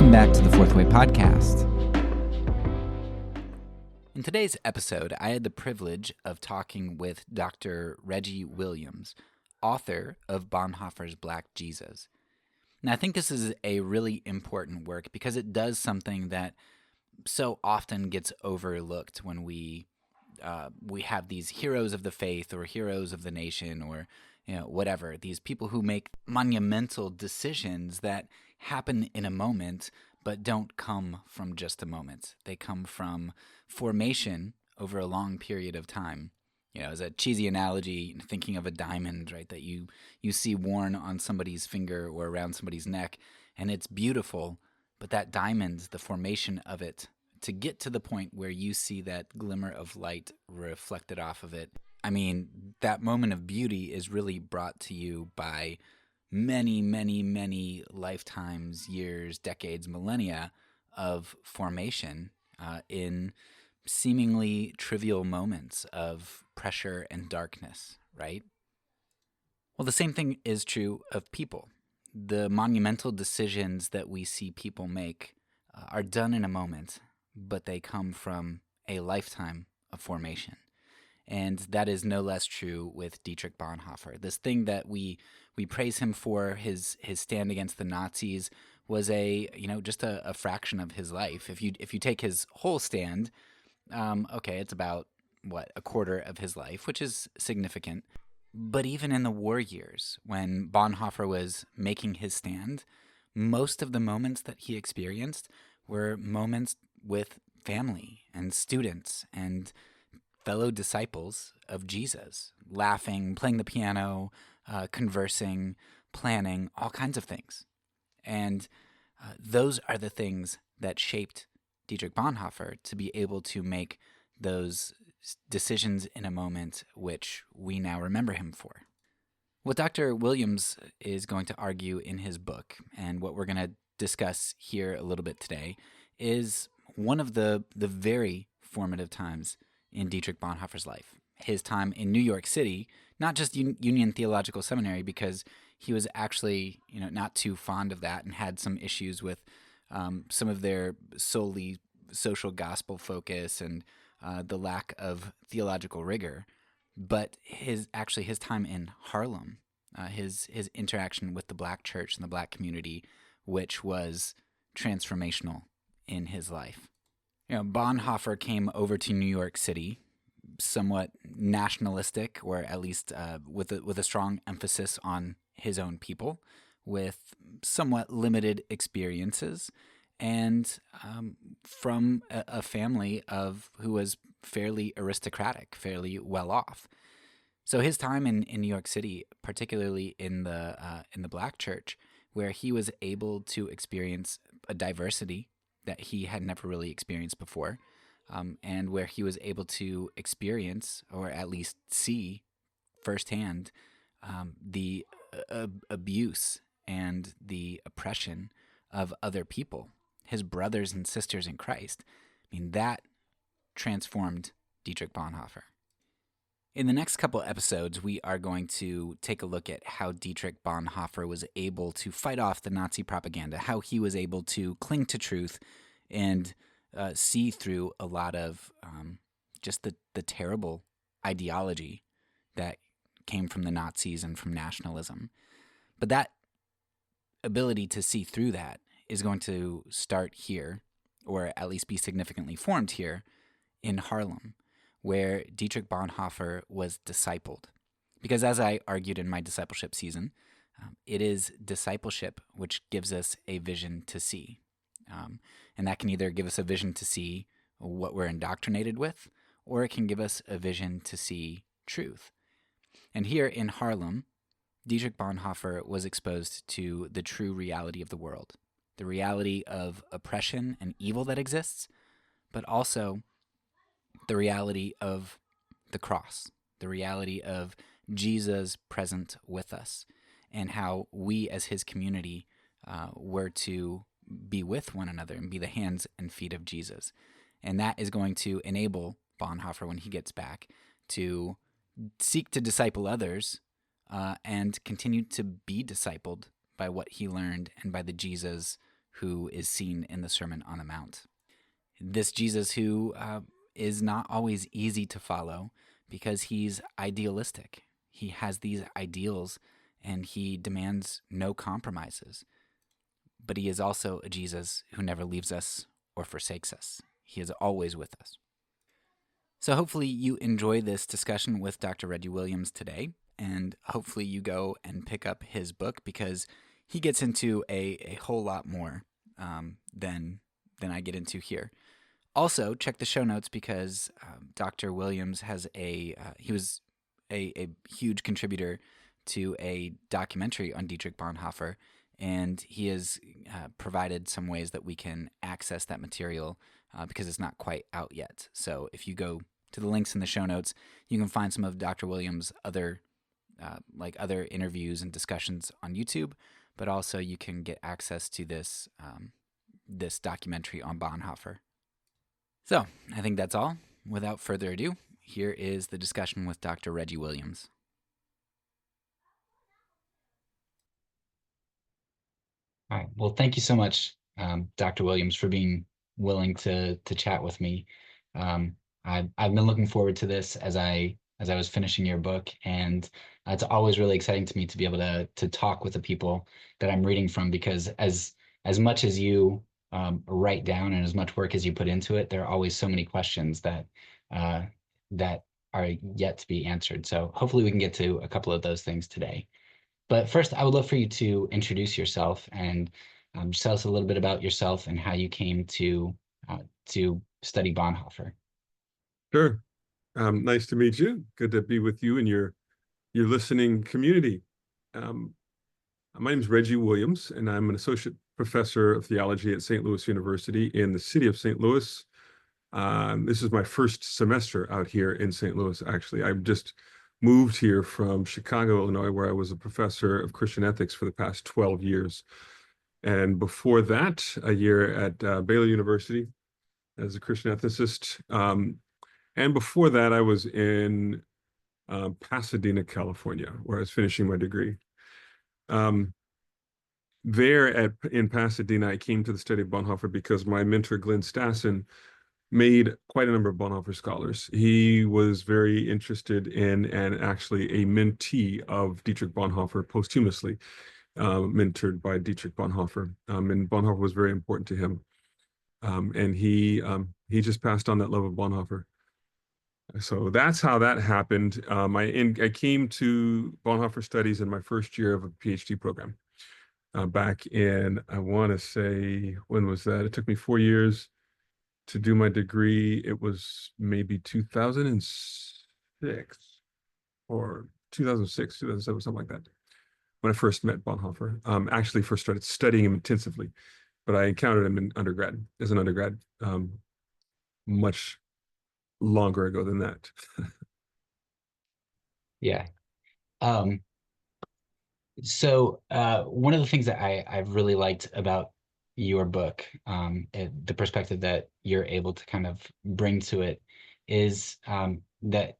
Welcome back to the Fourth Way Podcast. In today's episode, I had the privilege of talking with Dr. Reggie Williams, author of Bonhoeffer's Black Jesus. Now, I think this is a really important work because it does something that so often gets overlooked when we have these heroes of the faith or heroes of the nation or whatever, these people who make monumental decisions that happen in a moment but don't come from just a moment. They come from formation over a long period of time. As a cheesy analogy, thinking of a diamond, right, that you see worn on somebody's finger or around somebody's neck, and it's beautiful, but that diamond, the formation of it, to get to the point where you see that glimmer of light reflected off of it, I mean, that moment of beauty is really brought to you by many, many, many lifetimes, years, decades, millennia of formation in seemingly trivial moments of pressure and darkness, right? Well, the same thing is true of people. The monumental decisions that we see people make are done in a moment, but they come from a lifetime of formation. And that is no less true with Dietrich Bonhoeffer. This thing that we praise him for, his stand against the Nazis, was just a fraction of his life. If you take his whole stand, it's about a quarter of his life, which is significant. But even in the war years, when Bonhoeffer was making his stand, most of the moments that he experienced were moments with family and students and fellow disciples of Jesus, laughing, playing the piano, conversing, planning, all kinds of things. And those are the things that shaped Dietrich Bonhoeffer to be able to make those decisions in a moment which we now remember him for. What Dr. Williams is going to argue in his book, and what we're going to discuss here a little bit today, is one of the very formative times in Dietrich Bonhoeffer's life. His time in New York City, not just Union Theological Seminary, because he was actually not too fond of that and had some issues with some of their solely social gospel focus and the lack of theological rigor, but his time in Harlem, his interaction with the Black church and the Black community, which was transformational in his life. Bonhoeffer came over to New York City, somewhat nationalistic, or at least with a strong emphasis on his own people, with somewhat limited experiences, and from a family who was fairly aristocratic, fairly well off. So his time in New York City, particularly in the Black church, where he was able to experience a diversity that he had never really experienced before, and where he was able to experience, or at least see firsthand, the abuse and the oppression of other people, his brothers and sisters in Christ. I mean, that transformed Dietrich Bonhoeffer. In the next couple episodes, we are going to take a look at how Dietrich Bonhoeffer was able to fight off the Nazi propaganda, how he was able to cling to truth and see through a lot of just the terrible ideology that came from the Nazis and from nationalism. But that ability to see through that is going to start here, or at least be significantly formed here in Harlem, where Dietrich Bonhoeffer was discipled. Because as I argued in my discipleship season, it is discipleship which gives us a vision to see. And that can either give us a vision to see what we're indoctrinated with, or it can give us a vision to see truth. And here in Harlem, Dietrich Bonhoeffer was exposed to the true reality of the world, the reality of oppression and evil that exists, but also the reality of the cross, the reality of Jesus present with us, and how we as his community were to be with one another and be the hands and feet of Jesus. And that is going to enable Bonhoeffer, when he gets back, to seek to disciple others and continue to be discipled by what he learned and by the Jesus who is seen in the Sermon on the Mount. This Jesus who is not always easy to follow because he's idealistic. He has these ideals and he demands no compromises. But he is also a Jesus who never leaves us or forsakes us. He is always with us. So hopefully you enjoy this discussion with Dr. Reggie Williams today, and hopefully you go and pick up his book because he gets into a whole lot more than I get into here. Also, check the show notes because Dr. Williams has he was a huge contributor to a documentary on Dietrich Bonhoeffer, and he has provided some ways that we can access that material because it's not quite out yet. So if you go to the links in the show notes, you can find some of Dr. Williams' other interviews and discussions on YouTube, but also you can get access to this documentary on Bonhoeffer. So I think that's all. Without further ado, here is the discussion with Dr. Reggie Williams. All right. Well, thank you so much, Dr. Williams, for being willing to chat with me. I've been looking forward to this as I was finishing your book, and it's always really exciting to me to be able to talk with the people that I'm reading from, because as much as you write down and as much work as you put into it, there are always so many questions that are yet to be answered. So hopefully we can get to a couple of those things today. But first, I would love for you to introduce yourself and just tell us a little bit about yourself and how you came to study Bonhoeffer. Sure. Nice to meet you. Good to be with you and your listening community. My name is Reggie Williams, and I'm an associate professor of theology at St. Louis University in the city of St. Louis. This is my first semester out here in St. Louis, actually. I've just moved here from Chicago, Illinois, where I was a professor of Christian ethics for the past 12 years. And before that, a year at Baylor University as a Christian ethicist. And before that, I was in Pasadena, California, where I was finishing my degree. In Pasadena, I came to the study of Bonhoeffer because my mentor, Glenn Stassen, made quite a number of Bonhoeffer scholars. He was very interested in and actually a mentee of Dietrich Bonhoeffer posthumously, mentored by Dietrich Bonhoeffer. And Bonhoeffer was very important to him. And he just passed on that love of Bonhoeffer. So that's how that happened. I came to Bonhoeffer studies in my first year of a PhD program. Back in, I want to say, when was that? It took me 4 years to do my degree. It was maybe 2006 or 2006, 2007, something like that, when I first met Bonhoeffer. Actually first started studying him intensively, but I encountered him as an undergrad, much longer ago than that. Yeah. So one of the things that I've really liked about your book, the perspective that you're able to kind of bring to it, is that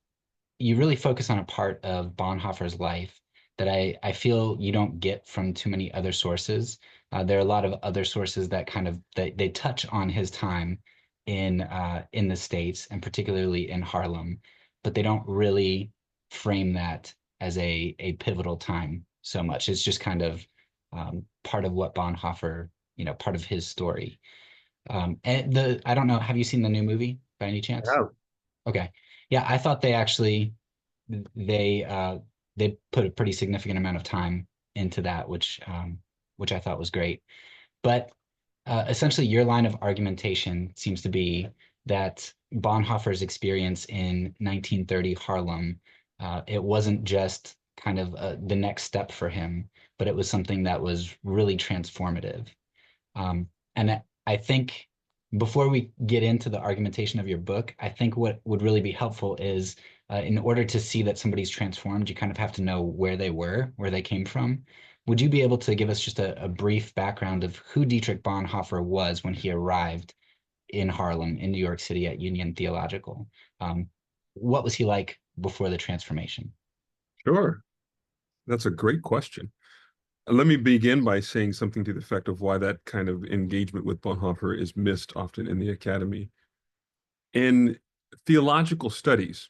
you really focus on a part of Bonhoeffer's life that I feel you don't get from too many other sources. There are a lot of other sources that kind of they touch on his time in the States, and particularly in Harlem, but they don't really frame that as a pivotal time so much. It's just kind of part of what Bonhoeffer, part of his story. And I don't know, have you seen the new movie by any chance? Yeah. Okay. Yeah, I thought they put a pretty significant amount of time into that, which I thought was great. But essentially, your line of argumentation seems to be that Bonhoeffer's experience in 1930 Harlem, it wasn't just kind of the next step for him, but it was something that was really transformative. And I think before we get into the argumentation of your book, I think what would really be helpful is in order to see that somebody's transformed, you kind of have to know where they were, where they came from. Would you be able to give us just a brief background of who Dietrich Bonhoeffer was when he arrived in Harlem, in New York City at Union Theological? What was he like before the transformation? Sure. That's a great question. Let me begin by saying something to the effect of why that kind of engagement with Bonhoeffer is missed often in the academy. In theological studies,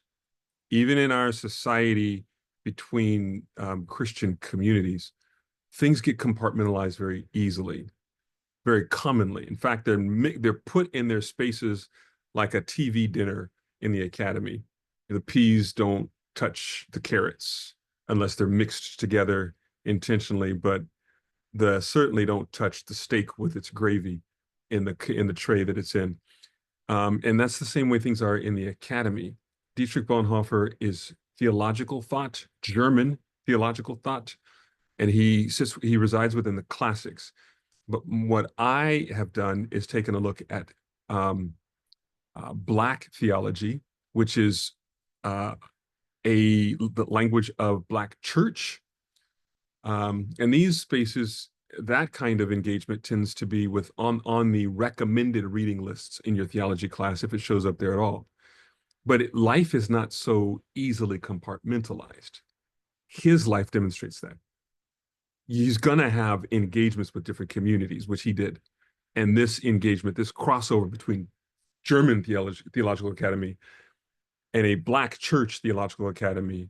even in our society between Christian communities, things get compartmentalized very easily, very commonly. In fact, they're put in their spaces like a TV dinner in the academy. The peas don't touch the carrots unless they're mixed together intentionally, but the certainly don't touch the steak with its gravy in the tray that it's in. And that's the same way things are in the academy. Dietrich Bonhoeffer is theological thought, German theological thought, and he resides within the classics. But what I have done is taken a look at Black theology, which is the language of Black church. And these spaces, that kind of engagement tends to be with on the recommended reading lists in your theology class, if it shows up there at all. But life is not so easily compartmentalized. His life demonstrates that. He's going to have engagements with different communities, which he did. And this engagement, this crossover between German Theological Academy and a Black church theological academy,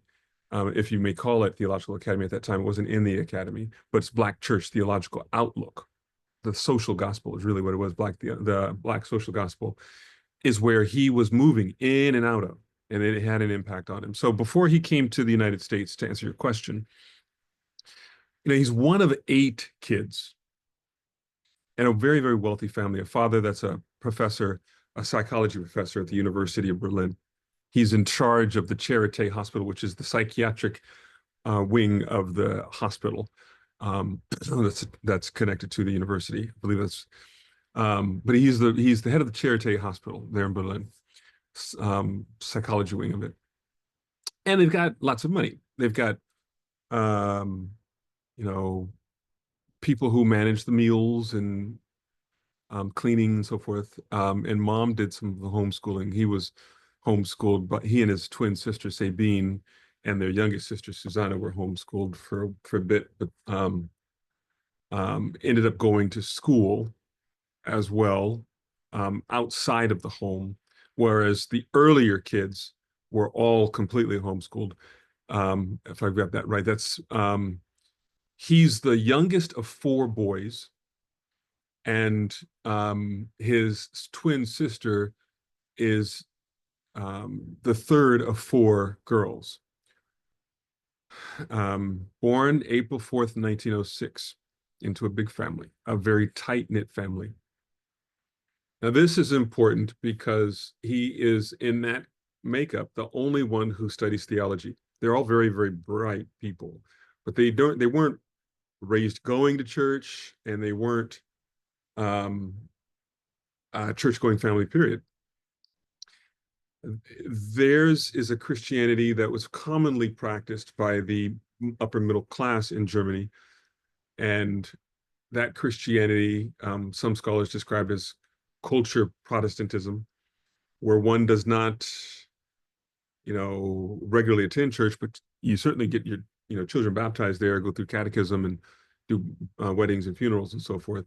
if you may call it theological academy at that time, it wasn't in the academy, but it's Black church theological outlook. The social gospel is really what it was. The Black social gospel is where he was moving in and out of, and it had an impact on him. So before he came to the United States, to answer your question, he's one of 8 kids in a very, very wealthy family, a father that's a professor, a psychology professor at the University of Berlin. He's in charge of the Charité Hospital, which is the psychiatric wing of the hospital that's connected to the university. I believe that's, but he's the head of the Charité Hospital there in Berlin, psychology wing of it. And they've got lots of money. They've got, people who manage the meals and cleaning and so forth. And mom did some of the homeschooling. He was homeschooled, but he and his twin sister Sabine and their youngest sister Susanna were homeschooled for a bit, but ended up going to school as well outside of the home, whereas the earlier kids were all completely homeschooled. If I've got that right, that's he's the youngest of 4 boys, and his twin sister is the third of 4 girls. Born April 4th, 1906, into a big family, a very tight-knit family. Now, this is important because he is, in that makeup, the only one who studies theology. They're all very, very bright people, but they weren't raised going to church, and they weren't a church-going family, period. Theirs is a Christianity that was commonly practiced by the upper middle class in Germany. And that Christianity, some scholars describe as culture Protestantism, where one does not, regularly attend church, but you certainly get your, children baptized there, go through catechism and do weddings and funerals and so forth.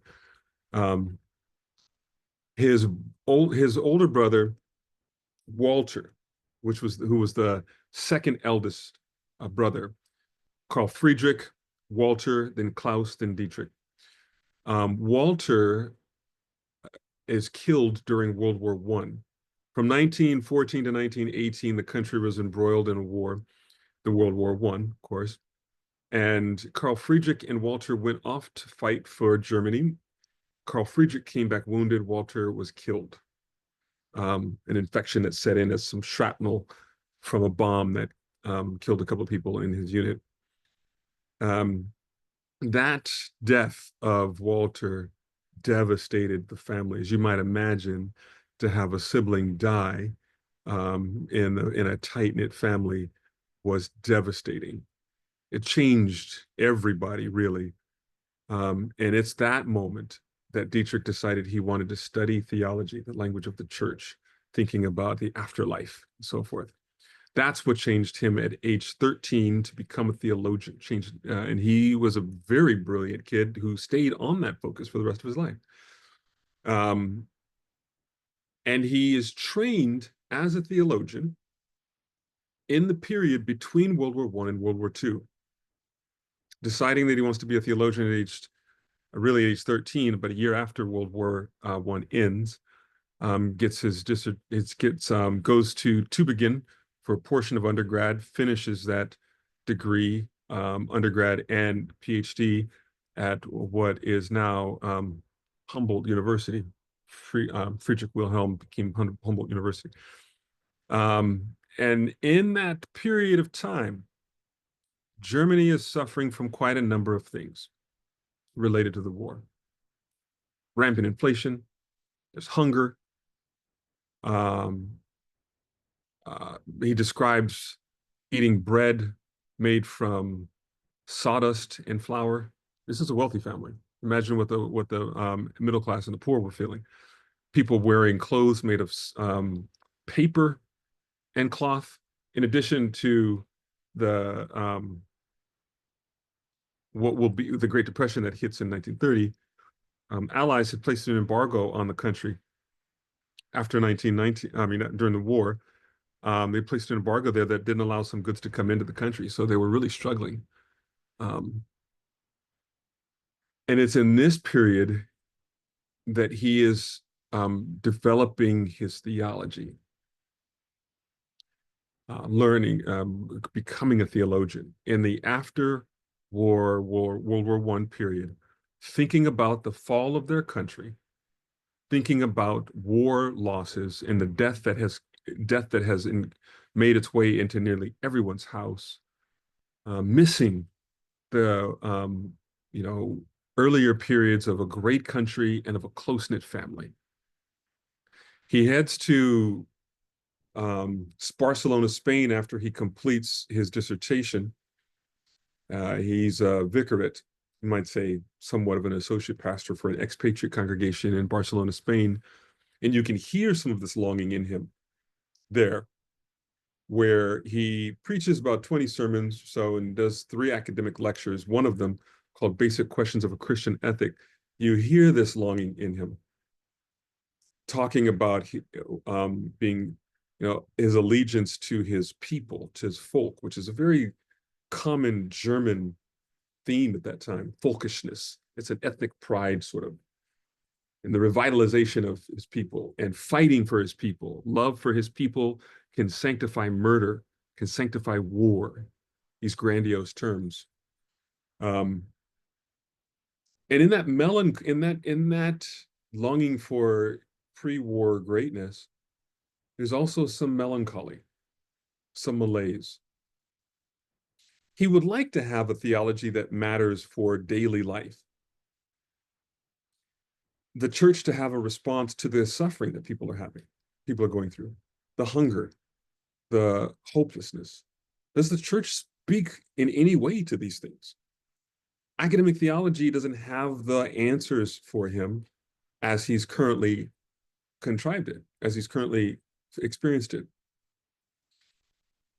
His older brother, Walter, who was the second eldest brother, Carl Friedrich, Walter, then Klaus, then Dietrich. Walter is killed during World War I. From 1914 to 1918, the country was embroiled in a war, the World War I, of course. And Carl Friedrich and Walter went off to fight for Germany. Carl Friedrich came back wounded. Walter was killed. An infection that set in as some shrapnel from a bomb that killed a couple of people in his unit. That death of Walter devastated the family. As you might imagine, to have a sibling die in a tight-knit family was devastating. It changed everybody, really. And it's that moment that Dietrich decided he wanted to study theology, the language of the church, thinking about the afterlife and so forth. That's what changed him at age 13 to become a theologian. And he was a very brilliant kid who stayed on that focus for the rest of his life. And he is trained as a theologian in the period between World War I and World War II, deciding that he wants to be a theologian at age 13, but a year after World War I ends. Goes to Tübingen for a portion of undergrad, finishes that degree, undergrad and PhD at what is now Humboldt University. Friedrich Wilhelm became Humboldt University. And in that period of time, Germany is suffering from quite a number of things related to the war. Rampant inflation, there's hunger. He describes eating bread made from sawdust and flour. This is a wealthy family. Imagine what the middle class and the poor were feeling. People wearing clothes made of paper and cloth, in addition to the what will be the Great Depression that hits in 1930. Allies had placed an embargo on the country after 1919. I mean, during the war. They placed an embargo there that didn't allow some goods to come into the country, so they were really struggling. And it's in this period that he is developing his theology, learning, becoming a theologian in the World War I period, thinking about the fall of their country, thinking about war losses and the death that has made its way into nearly everyone's house, missing the earlier periods of a great country and of a close-knit family. He heads to Barcelona, Spain, after he completes his dissertation. He's a vicariate, you might say, somewhat of an associate pastor for an expatriate congregation in Barcelona, Spain. And you can hear some of this longing in him there, where he preaches about 20 sermons or so and does 3 academic lectures, one of them called Basic Questions of a Christian Ethic. You hear this longing in him, talking about being, his allegiance to his people, to his folk, which is a very common German theme at that time, folkishness. It's an ethnic pride, sort of, and the revitalization of his people and fighting for his people. Love for his people can sanctify murder, can sanctify war, these grandiose terms. And in that longing for pre-war greatness, there's also some melancholy, some malaise. He would like to have a theology that matters for daily life. The church to have a response to the suffering that people are going through, the hunger, the hopelessness. Does the church speak in any way to these things? Academic theology doesn't have the answers for him as he's currently contrived it, as he's currently experienced it.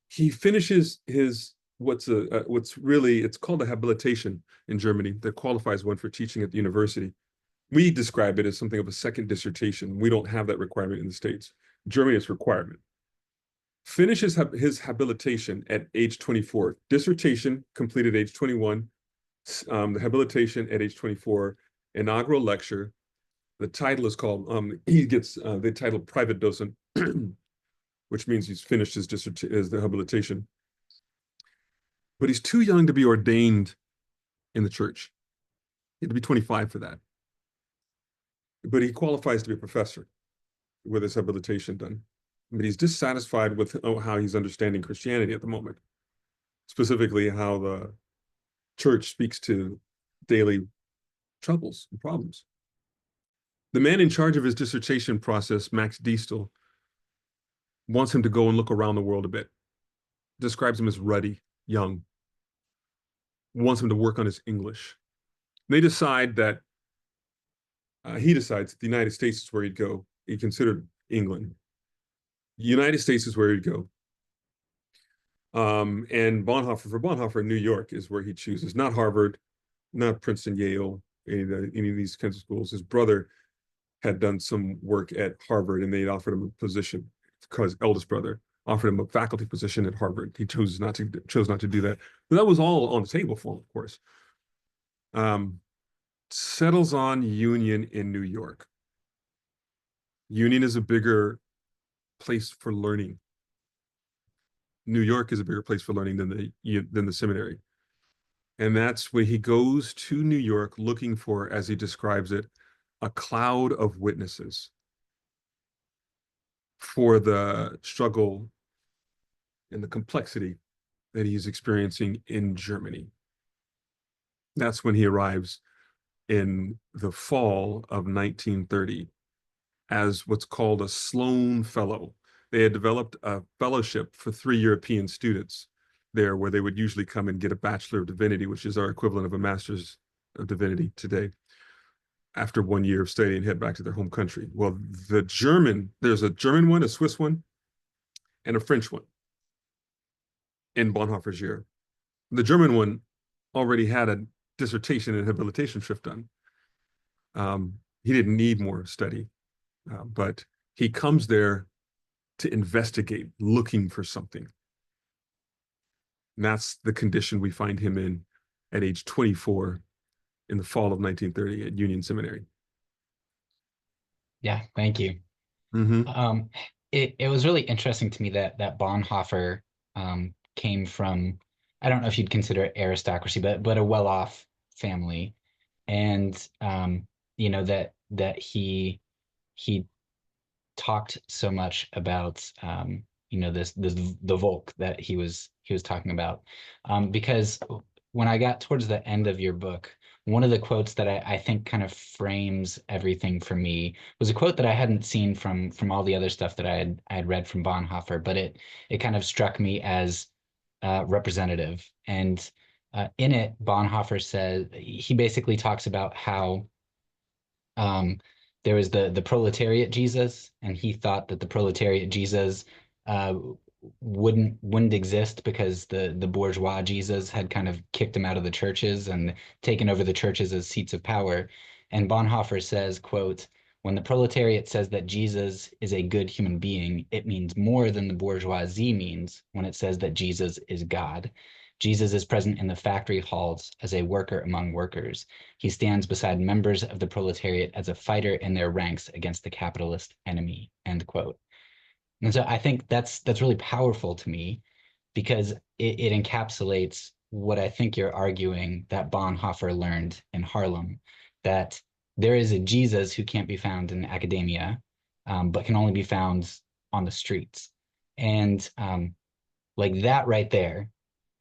He finishes his it's called a habilitation in Germany that qualifies one for teaching at the university. We describe it as something of a second dissertation. We don't have that requirement in the States. Germany is requirement. Finishes his habilitation at age 24. Dissertation completed at age 21. The habilitation at age 24. Inaugural lecture. The title is called, he gets the title private docent, which means he's finished his habilitation. But he's too young to be ordained in the church. He had to be 25 for that. But he qualifies to be a professor with his habilitation done. But he's dissatisfied with how he's understanding Christianity at the moment, specifically how the church speaks to daily troubles and problems. The man in charge of his dissertation process, Max Diestel, wants him to go and look around the world a bit, describes him as ruddy, young, wants him to work on his English. They decide that he decides that the United States is where he'd go. He considered England. The United States is where he'd go. And for Bonhoeffer, New York is where he chooses, not Harvard, not Princeton, Yale, any of these kinds of schools. His brother had done some work at Harvard, and they offered him a position, because eldest brother offered him a faculty position at Harvard. He chose not to do that. But that was all on the table for him, of course. Settles on Union in New York. Union is a bigger place for learning. New York is a bigger place for learning than the seminary. And that's when he goes to New York looking for, as he describes it, a cloud of witnesses for the struggle and the complexity that he's experiencing in Germany. That's when he arrives in the fall of 1930 as what's called a Sloan Fellow. They had developed a fellowship for 3 European students there, where they would usually come and get a Bachelor of Divinity, which is our equivalent of a Master's of Divinity today, after 1 year of study and head back to their home country. Well, there's a German one, a Swiss one, and a French one in Bonhoeffer's year. The German one already had a dissertation and habilitation shift done. He didn't need more study, but he comes there to investigate, looking for something. And that's the condition we find him in at age 24 in the fall of 1930 at Union Seminary. Yeah, thank you. Mm-hmm. It was really interesting to me that Bonhoeffer came from, I don't know if you'd consider it aristocracy, but a well-off family, and that he talked so much about this the Volk that he was talking about, because when I got towards the end of your book, one of the quotes that I think kind of frames everything for me was a quote that I hadn't seen from all the other stuff that I had read from Bonhoeffer, but it kind of struck me as representative. And in it, Bonhoeffer says, he basically talks about how there was the proletariat Jesus, and he thought that the proletariat Jesus uh, wouldn't exist because the bourgeois Jesus had kind of kicked him out of the churches and taken over the churches as seats of power. And Bonhoeffer says, quote, "When the proletariat says that Jesus is a good human being, it means more than the bourgeoisie means when it says that Jesus is God. Jesus is present in the factory halls as a worker among workers. He stands beside members of the proletariat as a fighter in their ranks against the capitalist enemy," end quote. And so I think that's really powerful to me, because it encapsulates what I think you're arguing that Bonhoeffer learned in Harlem, that there is a Jesus who can't be found in academia, but can only be found on the streets. And like that right there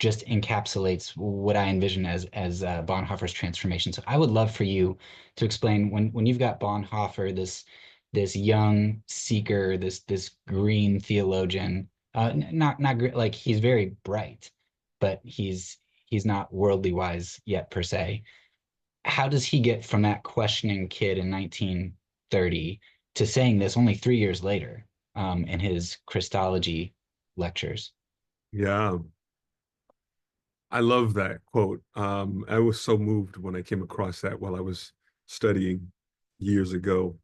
just encapsulates what I envision as Bonhoeffer's transformation. So I would love for you to explain, when you've got Bonhoeffer, this young seeker, this green theologian, not like he's very bright, but he's not worldly wise yet per se. How does he get from that questioning kid in 1930 to saying this only 3 years later in his Christology lectures? Yeah, I love that quote. I was so moved when I came across that while I was studying years ago.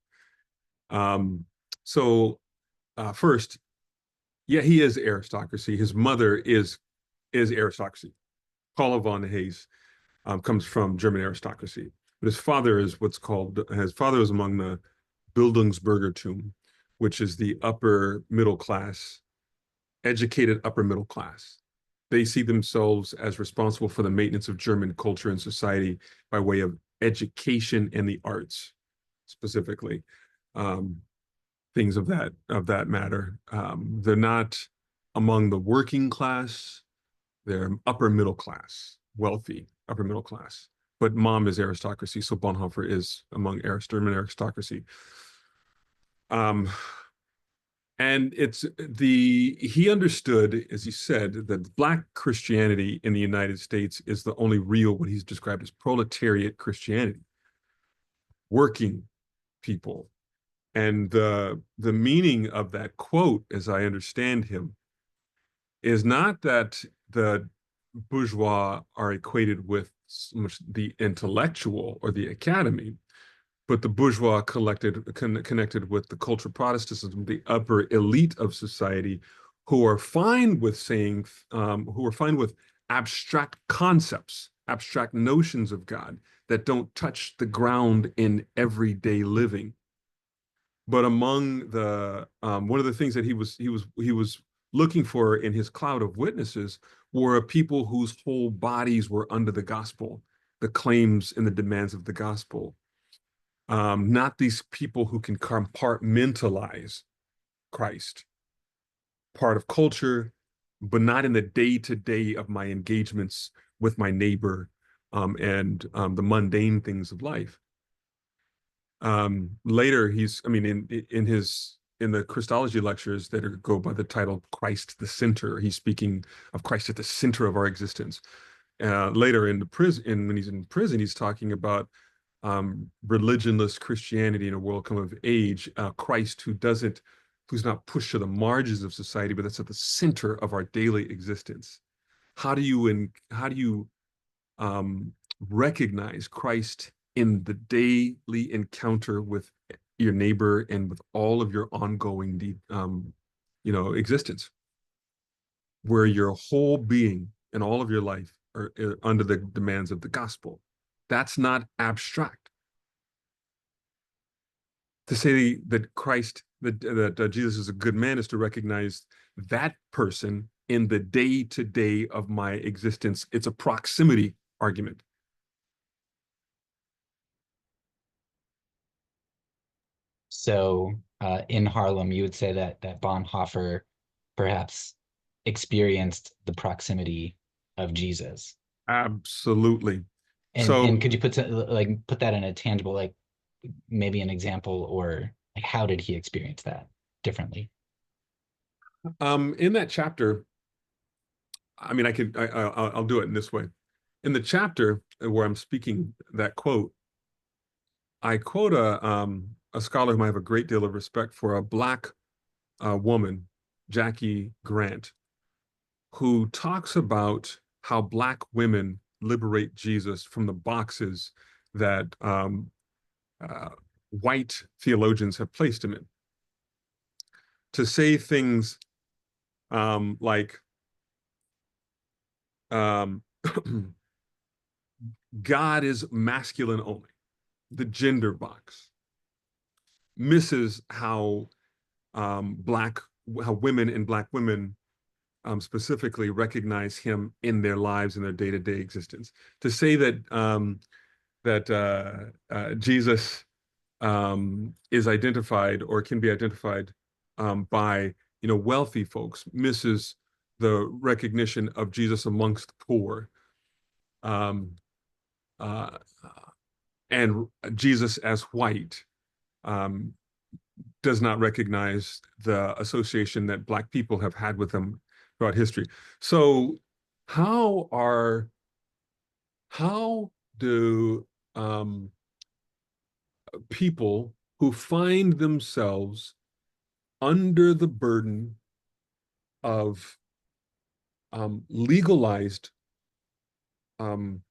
Um, so first, yeah, he is aristocracy. His mother is aristocracy. Paula von Hayes comes from German aristocracy, but his father is among the Bildungsbürgertum, which is the upper middle class, educated upper middle class. They see themselves as responsible for the maintenance of German culture and society by way of education and the arts, specifically. Things of that matter. They're not among the working class. They're upper middle class, wealthy upper middle class. But mom is aristocracy, so Bonhoeffer is among German aristocracy. And he understood, as he said, that Black Christianity in the United States is the only real, what he's described as proletariat Christianity, working people. And the meaning of that quote, as I understand him, is not that the bourgeois are equated with so much the intellectual or the academy, but the bourgeois connected with the cultural Protestantism, the upper elite of society, who are fine with saying, who are fine with abstract concepts, abstract notions of God that don't touch the ground in everyday living. But among the one of the things that he was looking for in his cloud of witnesses were people whose whole bodies were under the gospel, the claims and the demands of the gospel. Not these people who can compartmentalize Christ, part of culture, but not in the day-to-day of my engagements with my neighbor, and the mundane things of life. Later, in the Christology lectures that go by the title Christ the Center, he's speaking of Christ at the center of our existence. Later in the prison, when he's in prison, he's talking about religionless Christianity in a world come of age, Christ who's not pushed to the margins of society, but that's at the center of our daily existence. How do you recognize Christ in the daily encounter with your neighbor and with all of your ongoing, existence, where your whole being and all of your life are under the demands of the gospel? That's not abstract. To say that Jesus is a good man is to recognize that person in the day-to-day of my existence. It's a proximity argument. So in Harlem, you would say that Bonhoeffer perhaps experienced the proximity of Jesus. Absolutely. And could you put that in a tangible, like maybe an example, or like how did he experience that differently? In that chapter, I'll do it in this way. In the chapter where I'm speaking that quote, I quote a scholar whom I have a great deal of respect for, a Black woman, Jackie Grant, who talks about how Black women liberate Jesus from the boxes that white theologians have placed him in. To say things like, God is masculine only, the gender box, misses how how women and Black women specifically recognize him in their lives and their day-to-day existence. To say that Jesus is identified or can be identified by wealthy folks misses the recognition of Jesus amongst the poor, um, uh, and Jesus as white. Does not recognize the association that Black people have had with them throughout history. So how do people who find themselves under the burden of legalized harm,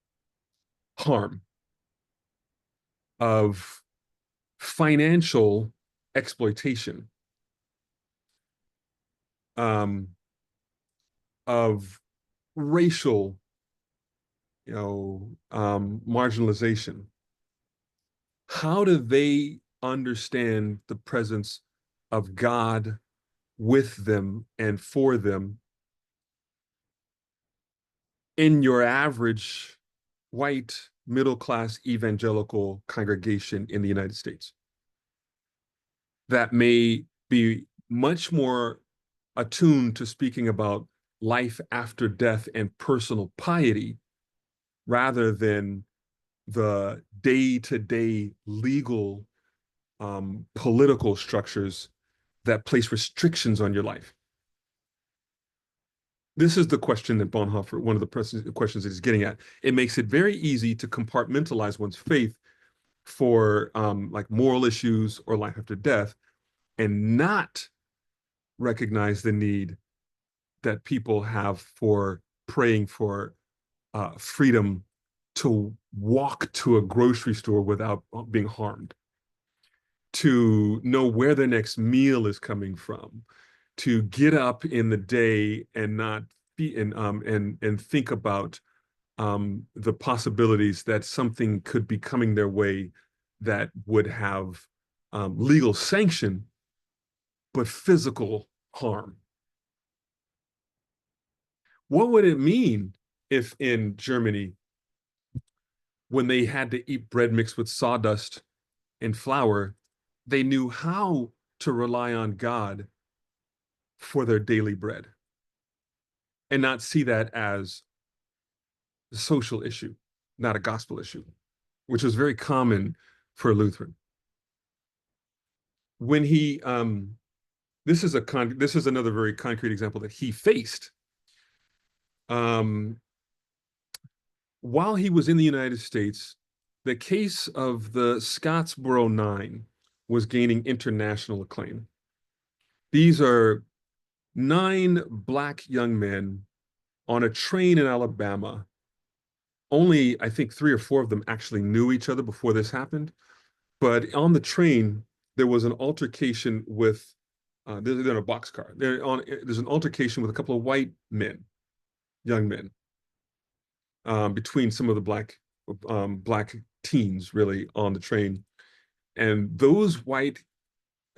of financial exploitation, of racial, marginalization, how do they understand the presence of God with them and for them in your average white middle-class evangelical congregation in the United States that may be much more attuned to speaking about life after death and personal piety rather than the day-to-day legal political structures that place restrictions on your life? This is the question that Bonhoeffer, one of the questions that he's getting at. It makes it very easy to compartmentalize one's faith for like moral issues or life after death and not recognize the need that people have for praying for freedom to walk to a grocery store without being harmed, to know where their next meal is coming from, to get up in the day and not be and think about the possibilities that something could be coming their way that would have legal sanction, but physical harm. What would it mean if in Germany, when they had to eat bread mixed with sawdust and flour, they knew how to rely on God for their daily bread and not see that as a social issue, not a gospel issue, which was very common for Lutheran. When he, this is another very concrete example that he faced. While he was in the United States, the case of the Scottsboro Nine was gaining international acclaim. These are 9 Black young men on a train in Alabama. Only, I think, 3 or 4 of them actually knew each other before this happened. But on the train, there was an altercation with, they're in a boxcar. There's an altercation with a couple of white men, young men, between some of the black teens really on the train. And those white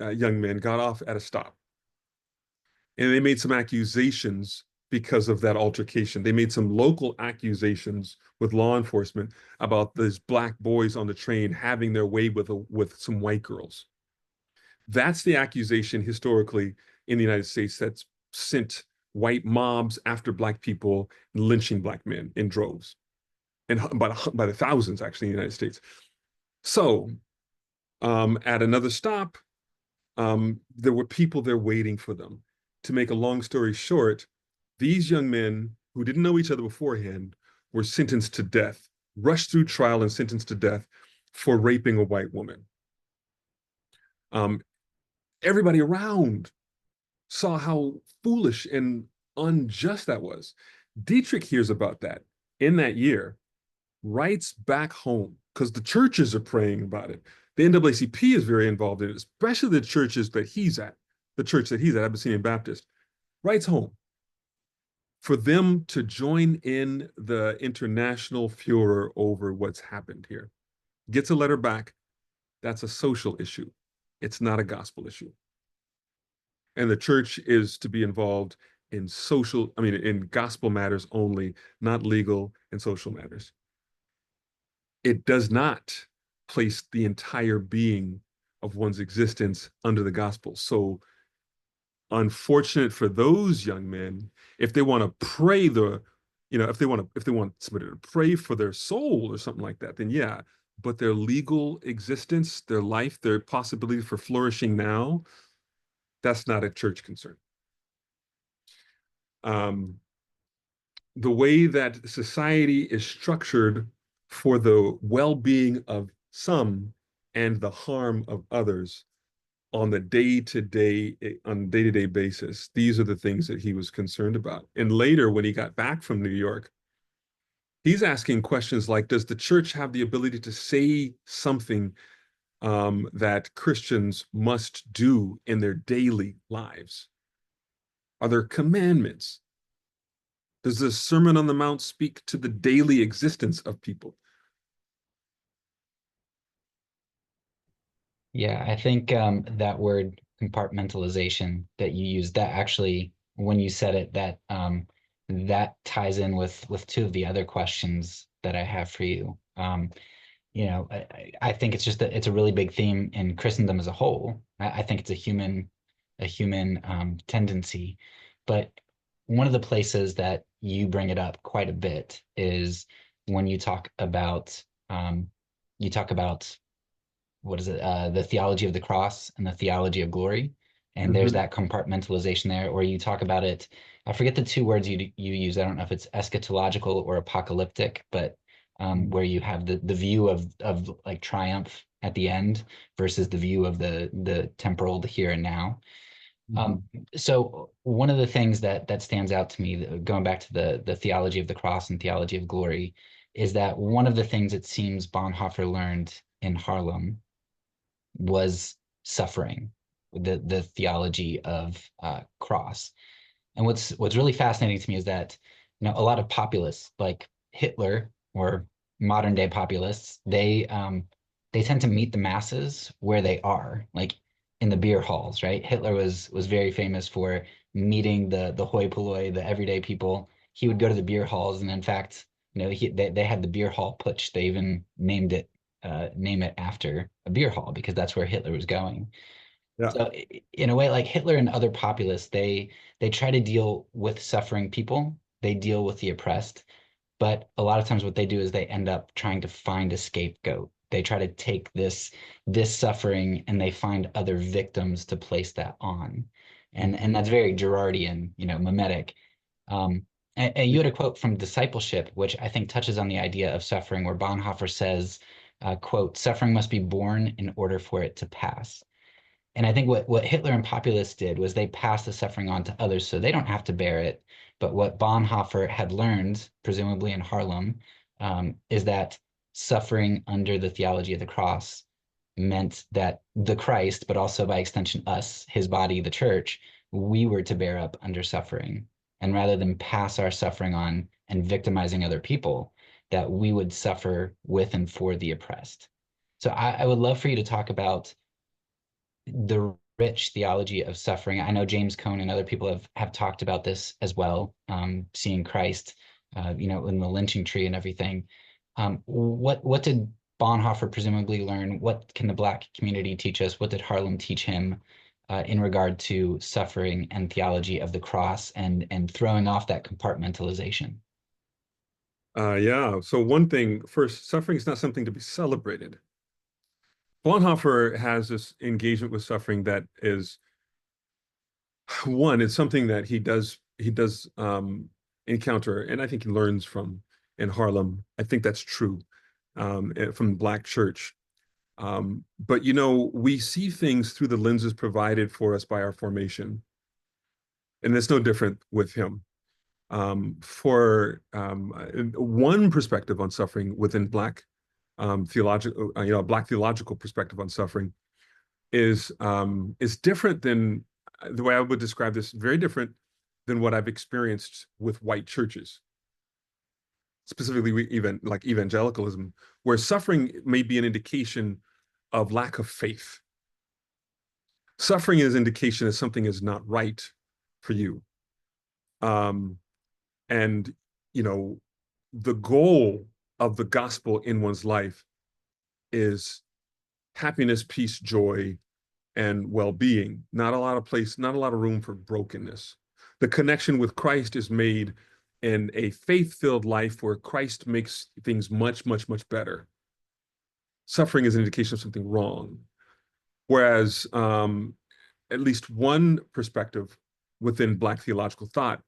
young men got off at a stop. And they made some accusations because of that altercation. They made some local accusations with law enforcement about these Black boys on the train having their way with some white girls. That's the accusation historically in the United States that's sent white mobs after Black people, lynching Black men in droves, and by the thousands actually in the United States. So at another stop, there were people there waiting for them. To make a long story short, these young men who didn't know each other beforehand were sentenced to death, rushed through trial and sentenced to death for raping a white woman. Everybody around saw how foolish and unjust that was. Dietrich hears about that in that year, writes back home, because the churches are praying about it. The NAACP is very involved in it, especially the churches that he's at, the church that he's at, Abyssinian Baptist, writes home for them to join in the international furor over what's happened here. Gets a letter back. That's a social issue. It's not a gospel issue. And the church is to be involved in in gospel matters only, not legal and social matters. It does not place the entire being of one's existence under the gospel. So unfortunate for those young men, if they want to pray if they want somebody to pray for their soul or something like that, then yeah, but their legal existence, their life, their possibility for flourishing now, that's not a church concern. The way that society is structured for the well-being of some and the harm of others on the day-to-day basis, these are the things that he was concerned about. And later, when he got back from New York, he's asking questions like, does the church have the ability to say something that Christians must do in their daily lives? Are there commandments? Does the Sermon on the Mount speak to the daily existence of people? Yeah, I think that word compartmentalization that you used, that actually, when you said it, that ties in with 2 of the other questions that I have for you. I think it's a really big theme in Christendom as a whole. I think it's a human tendency, but one of the places that you bring it up quite a bit is when you talk about what is it, the theology of the cross and the theology of glory. And there's that compartmentalization there, or you talk about it. I forget the 2 words you use. I don't know if it's eschatological or apocalyptic, but where you have the view of like triumph at the end versus the view of the temporal, the here and now. Um, so one of the things that stands out to me, going back to the theology of the cross and theology of glory, is that one of the things it seems Bonhoeffer learned in Harlem was suffering, the theology of cross. And what's really fascinating to me is that, a lot of populists like Hitler or modern day populists, they tend to meet the masses where they are, like in the beer halls, right? Hitler was very famous for meeting the hoi polloi, the everyday people. He would go to the beer halls, and in fact, they had the beer hall putsch. They even name it after a beer hall because that's where Hitler was going. Yeah. So in a way, like Hitler and other populists, they try to deal with suffering people. They deal with the oppressed, but a lot of times what they do is they end up trying to find a scapegoat. They try to take this suffering and they find other victims to place that on. And that's very Girardian, mimetic. And you had a quote from Discipleship, which I think touches on the idea of suffering, where Bonhoeffer says, quote, "Suffering must be borne in order for it to pass." And I think what Hitler and populists did was they passed the suffering on to others so they don't have to bear it. But what Bonhoeffer had learned, presumably in Harlem, is that suffering under the theology of the cross meant that the Christ, but also by extension us, his body, the church, we were to bear up under suffering. And rather than pass our suffering on and victimizing other people, that we would suffer with and for the oppressed. So I would love for you to talk about the rich theology of suffering. I know James Cone and other people have talked about this as well, seeing Christ, in the lynching tree and everything. What did Bonhoeffer presumably learn? What can the Black community teach us? What did Harlem teach him in regard to suffering and theology of the cross and throwing off that compartmentalization? Yeah. So one thing, first, suffering is not something to be celebrated. Bonhoeffer has this engagement with suffering that is one, it's something that he does encounter, and I think he learns from in Harlem. I think that's true from the Black church. But we see things through the lenses provided for us by our formation, and it's no different with him. For one perspective on suffering within Black theological, Black theological perspective on suffering is different than the way I would describe this, very different than what I've experienced with white churches, specifically even like evangelicalism, where suffering may be an indication of lack of faith. Suffering is an indication that something is not right for you. Um, and, the goal of the gospel in one's life is happiness, peace, joy, and well-being. Not a lot of room for brokenness. The connection with Christ is made in a faith-filled life where Christ makes things much, much, much better. Suffering is an indication of something wrong. Whereas at least one perspective within Black theological thought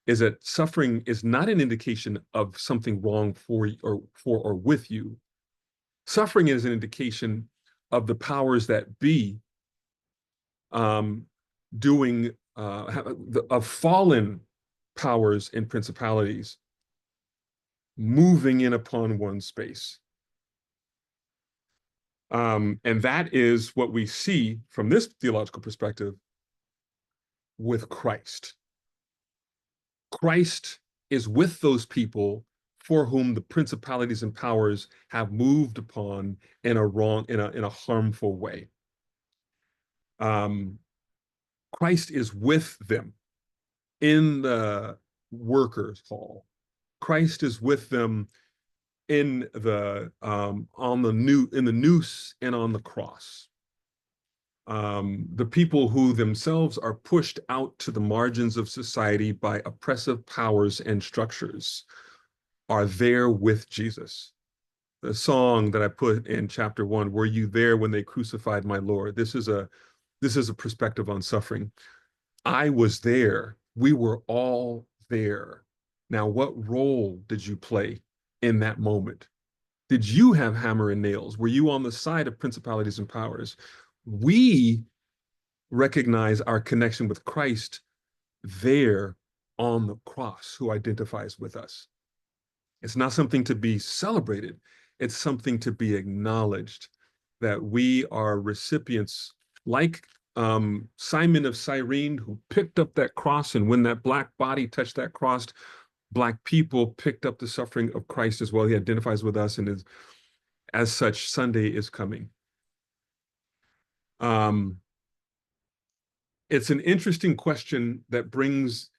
is that suffering is not an indication of something wrong for or with you. Suffering is an indication of the powers that be doing of fallen powers and principalities moving in upon one space. And that is what we see from this theological perspective with Christ. Christ is with those people for whom the principalities and powers have moved upon in a harmful way. Christ is with them in the workers' hall. Christ is with them in the noose and on the cross. The people who themselves are pushed out to the margins of society by oppressive powers and structures are there with Jesus. The song that I put in chapter 1, "Were you there when they crucified my Lord?" This is a perspective on suffering. I was there. We were all there. Now, what role did you play in that moment? Did you have hammer and nails? Were you on the side of principalities and powers? We recognize our connection with Christ there on the cross, who identifies with us. It's not something to be celebrated. It's something to be acknowledged, that we are recipients, like Simon of Cyrene, who picked up that cross, and when that black body touched that cross, black people picked up the suffering of Christ as well. He identifies with us, and is, as such, Sunday is coming. It's an interesting question that brings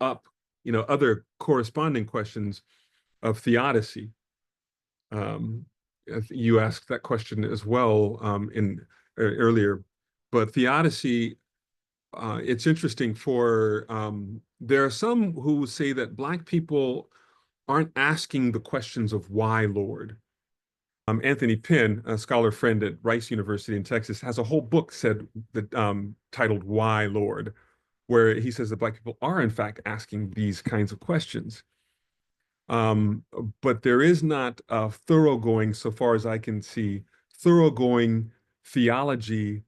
up, other corresponding questions of theodicy. You asked that question as well earlier, but theodicy, it's interesting there are some who say that Black people aren't asking the questions of why, Lord. Anthony Penn, a scholar friend at Rice University in Texas, has a whole book titled Why, Lord, where he says that Black people are in fact asking these kinds of questions. But there is not a thoroughgoing, so far as I can see, thoroughgoing theology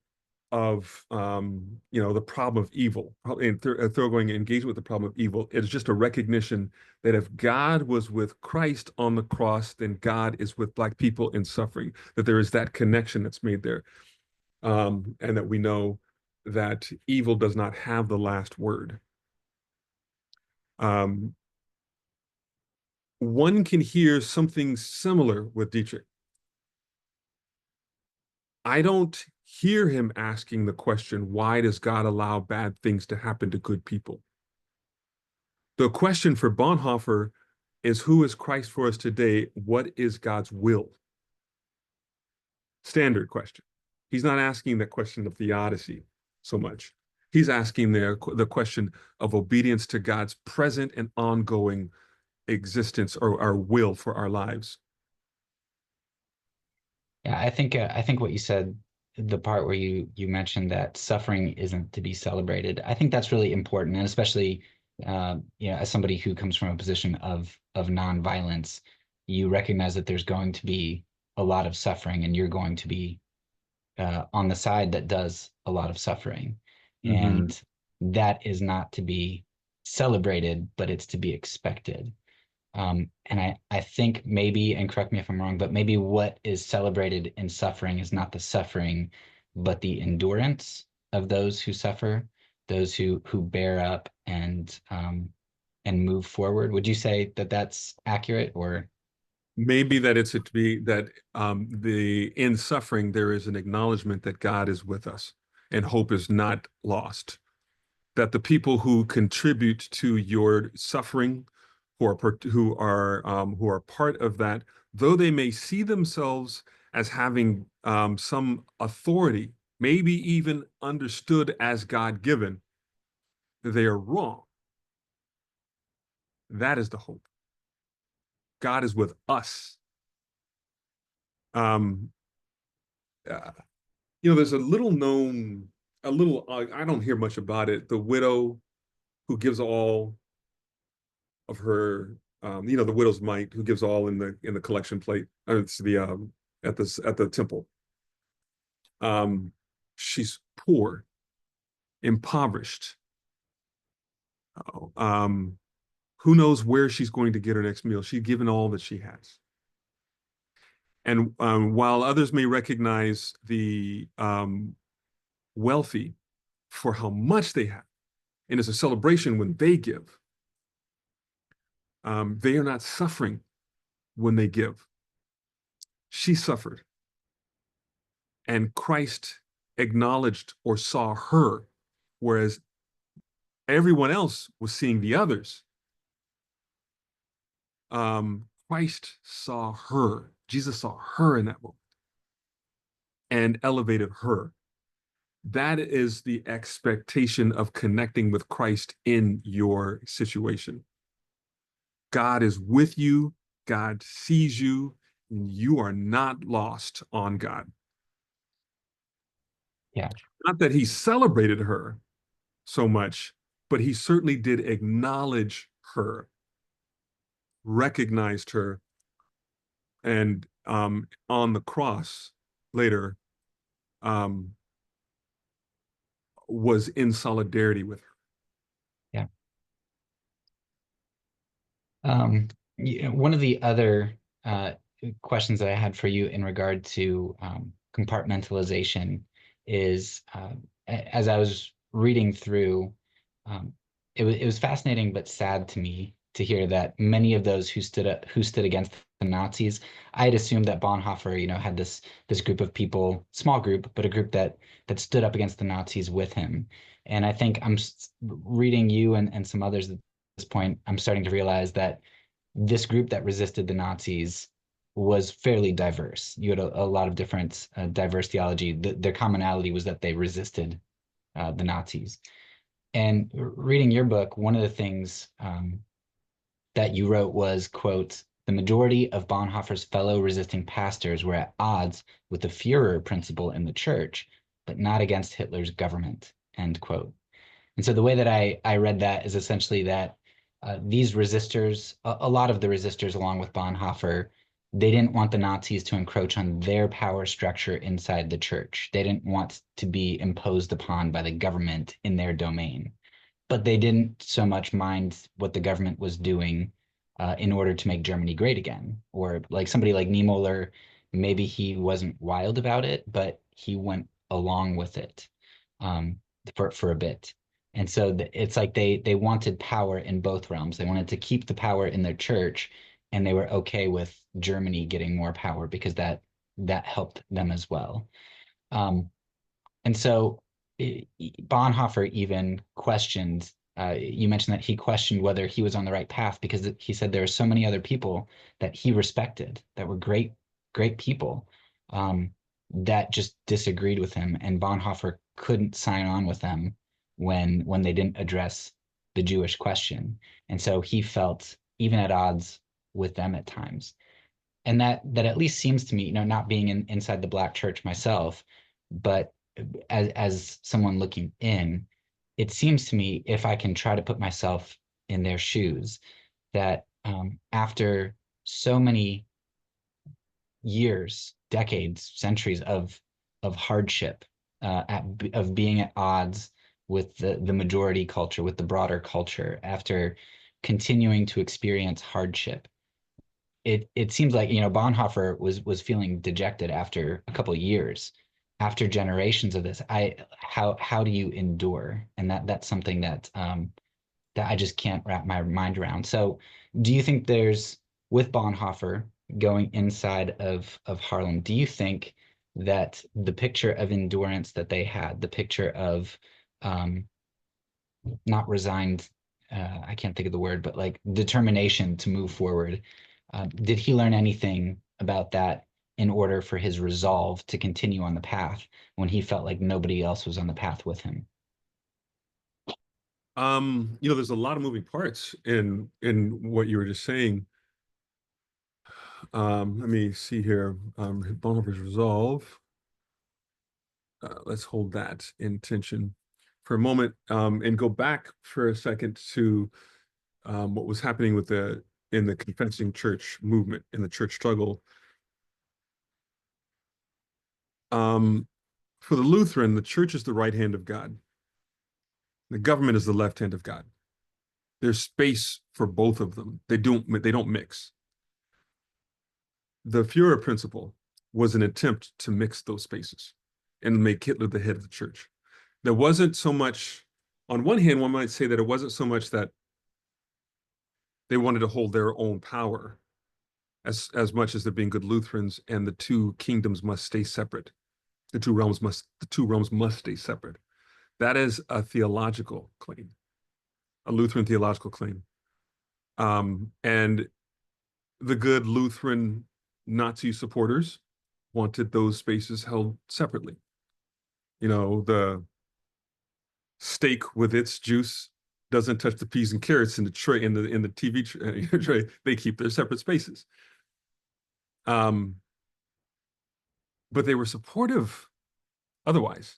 of the problem of evil, and a thoroughgoing engagement with the problem of evil. It's just a recognition that if God was with Christ on the cross, then God is with Black people in suffering, that there is that connection that's made there, and that we know that evil does not have the last word. One can hear something similar with Dietrich. I don't hear him asking the question, why does God allow bad things to happen to good people? The question for Bonhoeffer is, who is Christ for us today? What is God's will? Standard question. He's not asking the question of theodicy so much. He's asking the question of obedience to God's present and ongoing existence, or our will for our lives. Yeah, I think what you said, the part where you mentioned that suffering isn't to be celebrated, I think that's really important, and especially as somebody who comes from a position of nonviolence, you recognize that there's going to be a lot of suffering, and you're going to be on the side that does a lot of suffering, and that is not to be celebrated, but it's to be expected. And I think maybe, and correct me if I'm wrong, but maybe what is celebrated in suffering is not the suffering, but the endurance of those who suffer, those who bear up and move forward. Would you say that that's accurate, or? Maybe that it's to be that in suffering, there is an acknowledgement that God is with us and hope is not lost. That the people who contribute to your suffering, who are part of that, though they may see themselves as having some authority, maybe even understood as God-given, they are wrong. That is the hope. God is with us. There's a little known, I don't hear much about it, the widow who gives all of her, the widow's mite, who gives all in the collection plate. It's at the temple. She's poor, impoverished. Who knows where she's going to get her next meal? She's given all that she has. And while others may recognize the wealthy for how much they have, and it's a celebration when they give, they are not suffering when they give. She suffered, and Christ acknowledged or saw her, whereas everyone else was seeing the others. Christ saw her. Jesus saw her in that moment and elevated her. That is the expectation of connecting with Christ in your situation. God is with you. God sees you. And you are not lost on God. Yeah. Not that he celebrated her so much, but he certainly did acknowledge her, recognized her, and on the cross later, was in solidarity with her. Yeah. One of the other questions that I had for you in regard to compartmentalization is, as I was reading through, um, it was fascinating but sad to me to hear that many of those who stood against the Nazis, I had assumed that Bonhoeffer, had this group of people, small group, but a group that stood up against the Nazis with him. And I think I'm reading you and some others at this point, I'm starting to realize that this group that resisted the Nazis was fairly diverse. You had a lot of different diverse theology. Their commonality was that they resisted the Nazis. And reading your book, one of the things that you wrote was, quote, the majority of Bonhoeffer's fellow resisting pastors were at odds with the Führer principle in the church, but not against Hitler's government, end quote. And so the way that I read that is essentially that these resistors, a lot of the resistors, along with Bonhoeffer, they didn't want the Nazis to encroach on their power structure inside the church. They didn't want to be imposed upon by the government in their domain, but they didn't so much mind what the government was doing in order to make Germany great again. Or like somebody like Niemöller, maybe he wasn't wild about it, but he went along with it um, for a bit. And so it's like they wanted power in both realms. They wanted to keep the power in their church, and they were okay with Germany getting more power because that helped them as well. Um, and so Bonhoeffer even questioned, you mentioned that he questioned whether he was on the right path because he said there were so many other people that he respected that were great, great people that just disagreed with him. And Bonhoeffer couldn't sign on with them when they didn't address the Jewish question. And so he felt even at odds with them at times. And that at least seems to me, not being inside the Black church myself, but as someone looking in, it seems to me, if I can try to put myself in their shoes, that after so many years, decades, centuries of hardship, of being at odds with the majority culture, with the broader culture, after continuing to experience hardship, it seems like Bonhoeffer was feeling dejected after a couple of years, after generations of this. How do you endure? And that's something that I just can't wrap my mind around. So do you think there's, with Bonhoeffer going inside of Harlem, do you think that the picture of endurance that they had, the picture of um, not resigned, I can't think of the word, but like determination to move forward. Did he learn anything about that in order for his resolve to continue on the path when he felt like nobody else was on the path with him? There's a lot of moving parts in what you were just saying. Let me see here. Bonhoeffer's resolve. Let's hold that in tension for a moment, and go back for a second to what was happening in the confessing church movement, in the church struggle. For the Lutheran, the church is the right hand of God. The government is the left hand of God. There's space for both of them. They don't mix. The Führer principle was an attempt to mix those spaces and make Hitler the head of the church. There wasn't so much, on one hand, one might say that it wasn't so much that they wanted to hold their own power as much as they're being good Lutherans, and the two kingdoms must stay separate. The two realms must stay separate. That is a theological claim, a Lutheran theological claim. And the good Lutheran Nazi supporters wanted those spaces held separately. The steak with its juice doesn't touch the peas and carrots in the tray, in the TV tray. They keep their separate spaces. But they were supportive otherwise.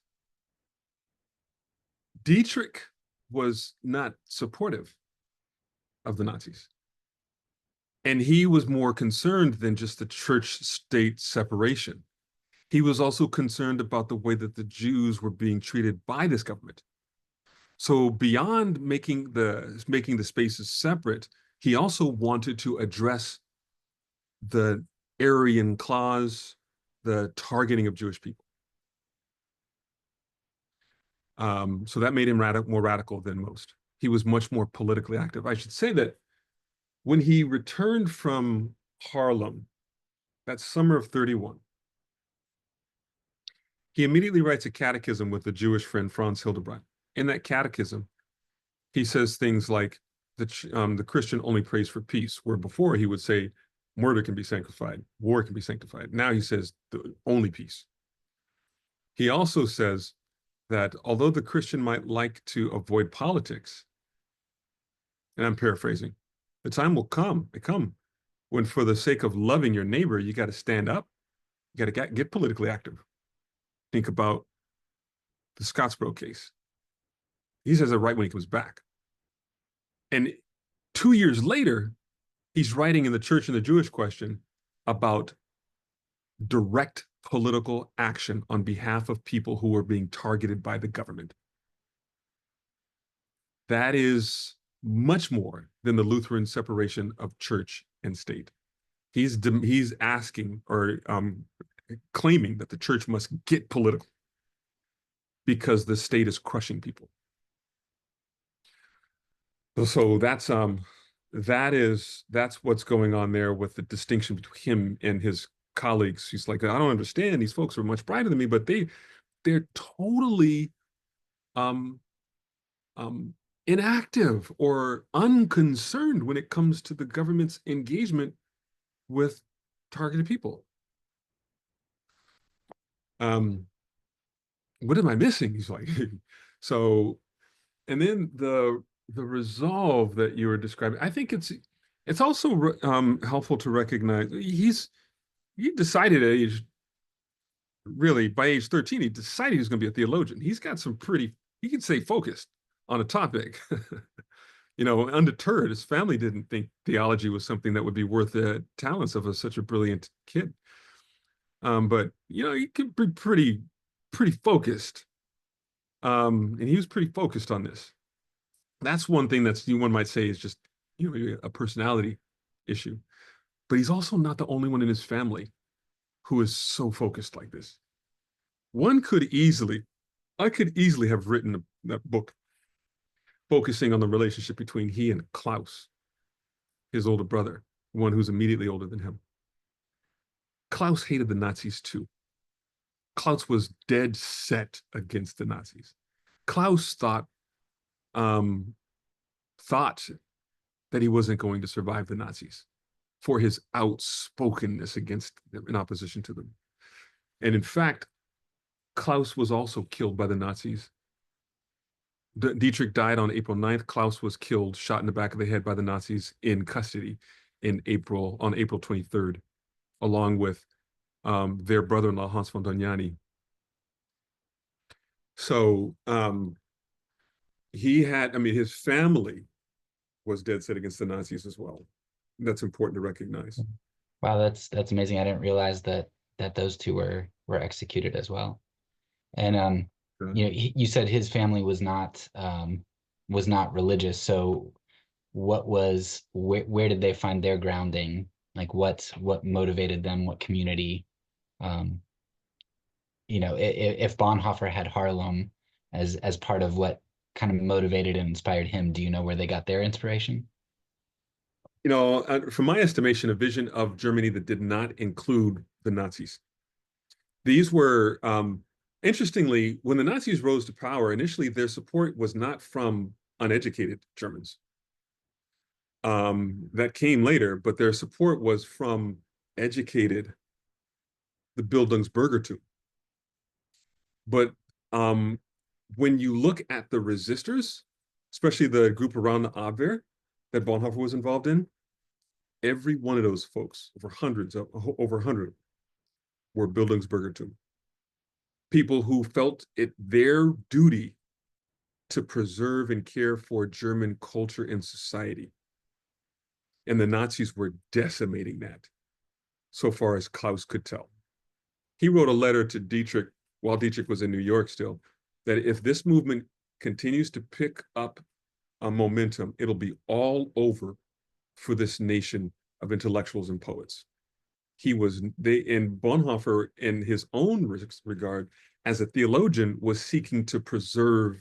Dietrich was not supportive of the Nazis. And he was more concerned than just the church-state separation. He was also concerned about the way that the Jews were being treated by this government. So beyond making the spaces separate, he also wanted to address the Aryan clause, the targeting of Jewish people. So that made him more radical than most. He was much more politically active. I should say that when he returned from Harlem, that summer of 31, he immediately writes a catechism with a Jewish friend, Franz Hildebrand. In that catechism, he says things like the Christian only prays for peace, where before he would say murder can be sanctified, war can be sanctified. Now he says only peace. He also says that although the Christian might like to avoid politics, and I'm paraphrasing, the time will come when for the sake of loving your neighbor, you got to stand up, you got to get politically active. Think about the Scottsboro case. He says it right when he comes back. And 2 years later, he's writing in The Church and the Jewish Question about direct political action on behalf of people who are being targeted by the government. That is much more than the Lutheran separation of church and state. He's asking or claiming that the church must get political because the state is crushing people. So that's what's going on there with the distinction between him and his colleagues. He's like, I don't understand. These folks are much brighter than me, but they're totally inactive or unconcerned when it comes to the government's engagement with targeted people. What am I missing? He's like, so, and then the resolve that you were describing, I think it's also helpful to recognize he decided at age, really by age 13, he decided he was going to be a theologian. He's got he can stay focused on a topic, undeterred. His family didn't think theology was something that would be worth the talents of such a brilliant kid. But he could be pretty focused. And he was pretty focused on this. That's one thing one might say is just, a personality issue. But he's also not the only one in his family who is so focused like this. I could easily have written that book focusing on the relationship between he and Klaus, his older brother, one who's immediately older than him. Klaus hated the Nazis too. Klaus was dead set against the Nazis. Klaus thought that he wasn't going to survive the Nazis for his outspokenness against them, in opposition to them. And in fact, Klaus was also killed by the Nazis. Dietrich died on April 9th. Klaus was killed, shot in the back of the head by the Nazis in custody on April 23rd, along with their brother-in-law, Hans von Dohnanyi. So his family was dead set against the Nazis as well. That's important to recognize. Wow, that's amazing. I didn't realize that those two were executed as well. And you said his family was not religious. So where did they find their grounding? Like what motivated them? What community? If Bonhoeffer had Harlem as part of what kind of motivated and inspired him, do you know where they got their inspiration? From my estimation, a vision of Germany that did not include the Nazis. These were, interestingly, when the Nazis rose to power, initially their support was not from uneducated Germans. That came later, but their support was from the Bildungsbürgertum. But when you look at the resistors, especially the group around the Abwehr that Bonhoeffer was involved in, every one of those folks, over 100, were Bildungsbürgertum. People who felt it their duty to preserve and care for German culture and society. And the Nazis were decimating that, so far as Klaus could tell. He wrote a letter to Dietrich while Dietrich was in New York still, that if this movement continues to pick up a momentum, it'll be all over for this nation of intellectuals and poets. Bonhoeffer, in his own regard, as a theologian, was seeking to preserve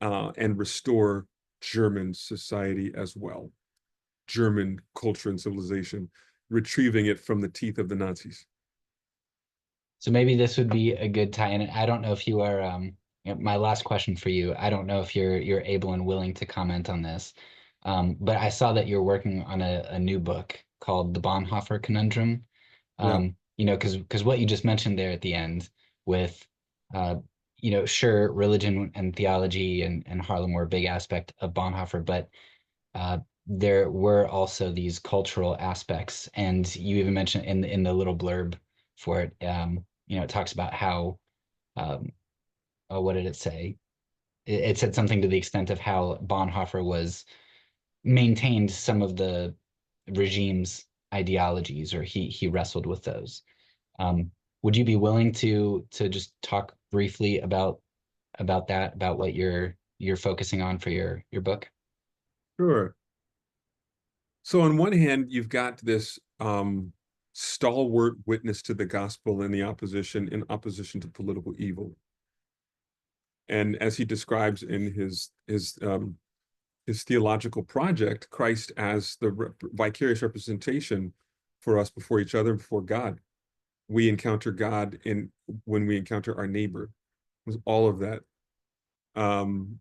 and restore German society as well, German culture and civilization, retrieving it from the teeth of the Nazis. So maybe this would be a good tie in. I don't know if you are, my last question for you, I don't know if you're able and willing to comment on this, but I saw that you're working on a new book called The Bonhoeffer Conundrum. Yeah. Because what you just mentioned there at the end with, sure, religion and theology and Harlem were a big aspect of Bonhoeffer, but uh, there were also these cultural aspects. And you even mentioned in the little blurb for it, it talks about how, um, what did it say? It said something to the extent of how Bonhoeffer was maintained some of the regime's ideologies, or he wrestled with those. Um, would you be willing to just talk briefly about what you're focusing on for your book? Sure. So on one hand, you've got this stalwart witness to the gospel in opposition to political evil. And as he describes in his theological project, Christ as the vicarious representation for us before each other and before God. We encounter God when we encounter our neighbor. With all of that. And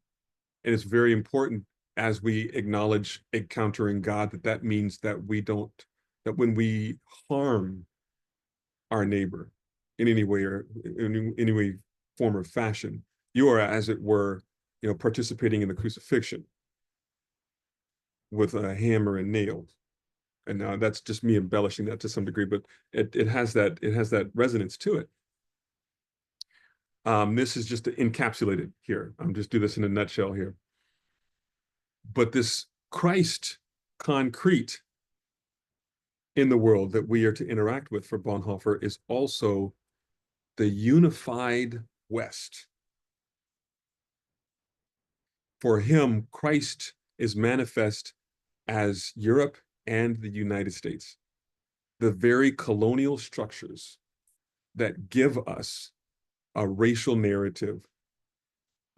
it's very important as we acknowledge encountering God, that means that when we harm our neighbor in any way or in any way, form or fashion, you are, as it were, participating in the crucifixion with a hammer and nails. And now that's just me embellishing that to some degree, but it has that resonance to it. This is just encapsulated here. I'm just do this in a nutshell here. But this Christ concrete in the world that we are to interact with for Bonhoeffer is also the unified West. For him, Christ is manifest as Europe and the United States, the very colonial structures that give us a racial narrative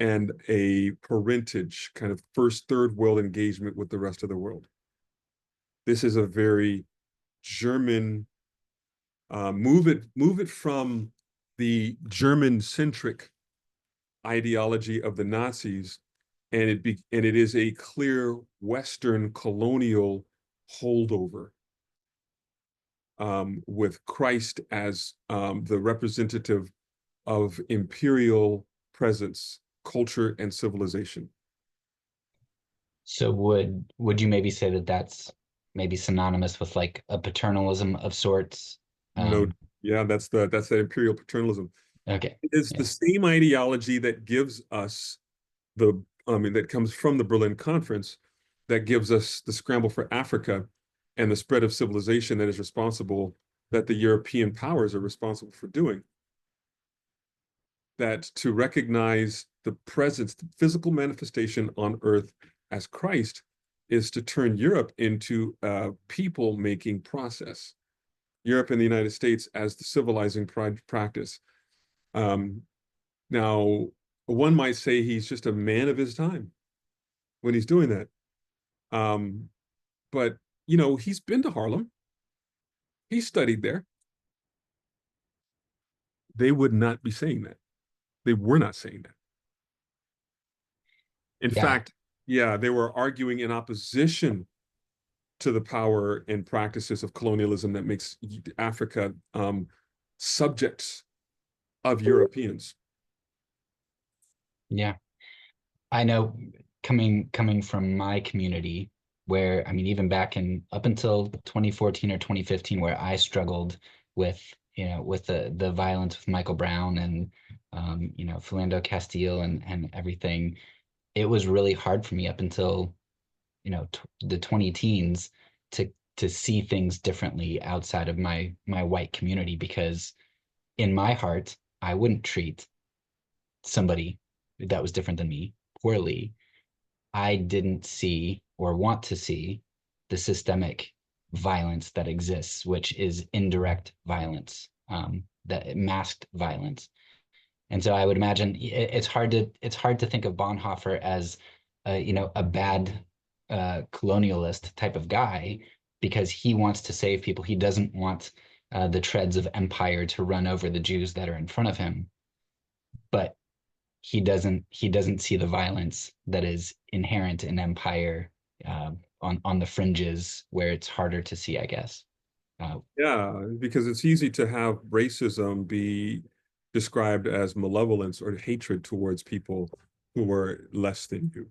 and a parentage, kind of first, third world engagement with the rest of the world. This is a very German, move it from the German-centric ideology of the Nazis, and it is a clear Western colonial holdover, with Christ as the representative of imperial presence, culture, and civilization. So would you maybe say that that's maybe synonymous with like a paternalism of sorts? No, yeah, that's that imperial paternalism. Okay. It is the same ideology that gives us that comes from the Berlin Conference, that gives us the scramble for Africa and the spread of civilization that the European powers are responsible for doing. That to recognize the presence, the physical manifestation on earth as Christ, is to turn Europe into a people-making process. Europe and the United States as the civilizing practice. Now, one might say he's just a man of his time when he's doing that. But, he's been to Harlem. He studied there. They would not be saying that. They were not saying that. In fact, they were arguing in opposition to the power and practices of colonialism that makes Africa subjects of Europeans. Yeah. I know coming from my community, where I mean even back up until 2014 or 2015, where I struggled with with the violence with Michael Brown and Philando Castile and everything. It was really hard for me up until the 20 teens to see things differently outside of my white community, because in my heart, I wouldn't treat somebody that was different than me poorly. I didn't see or want to see the systemic violence that exists, which is indirect violence, that masked violence. And so I would imagine it's hard to think of Bonhoeffer as a bad colonialist type of guy, because he wants to save people. He doesn't want the treads of empire to run over the Jews that are in front of him. But he doesn't see the violence that is inherent in empire, on the fringes where it's harder to see, I guess. Yeah, because it's easy to have racism be described as malevolence or hatred towards people who are less than you.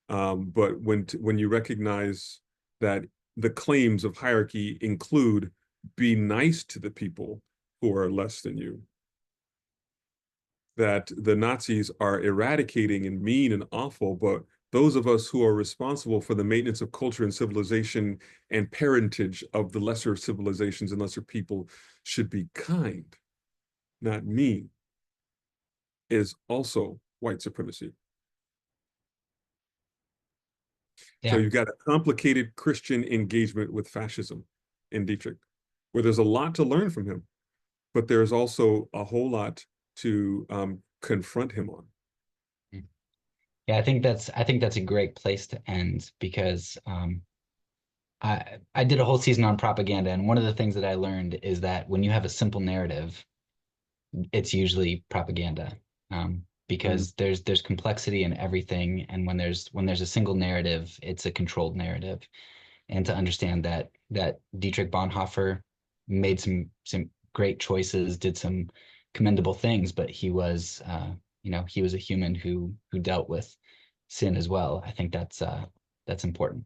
But when you recognize that the claims of hierarchy include be nice to the people who are less than you, that the Nazis are eradicating and mean and awful, but those of us who are responsible for the maintenance of culture and civilization and parentage of the lesser civilizations and lesser people should be kind, not mean, is also white supremacy. Yeah. So you've got a complicated Christian engagement with fascism in Dietrich, where there's a lot to learn from him, but there's also a whole lot to confront him on. Yeah, I think that's a great place to end, because I did a whole season on propaganda, and one of the things that I learned is that when you have a simple narrative, it's usually propaganda, because there's complexity in everything, and when there's a single narrative, it's a controlled narrative. And to understand that Dietrich Bonhoeffer made some great choices, did some commendable things, but he was he was a human who dealt with sin as well. I think that's important.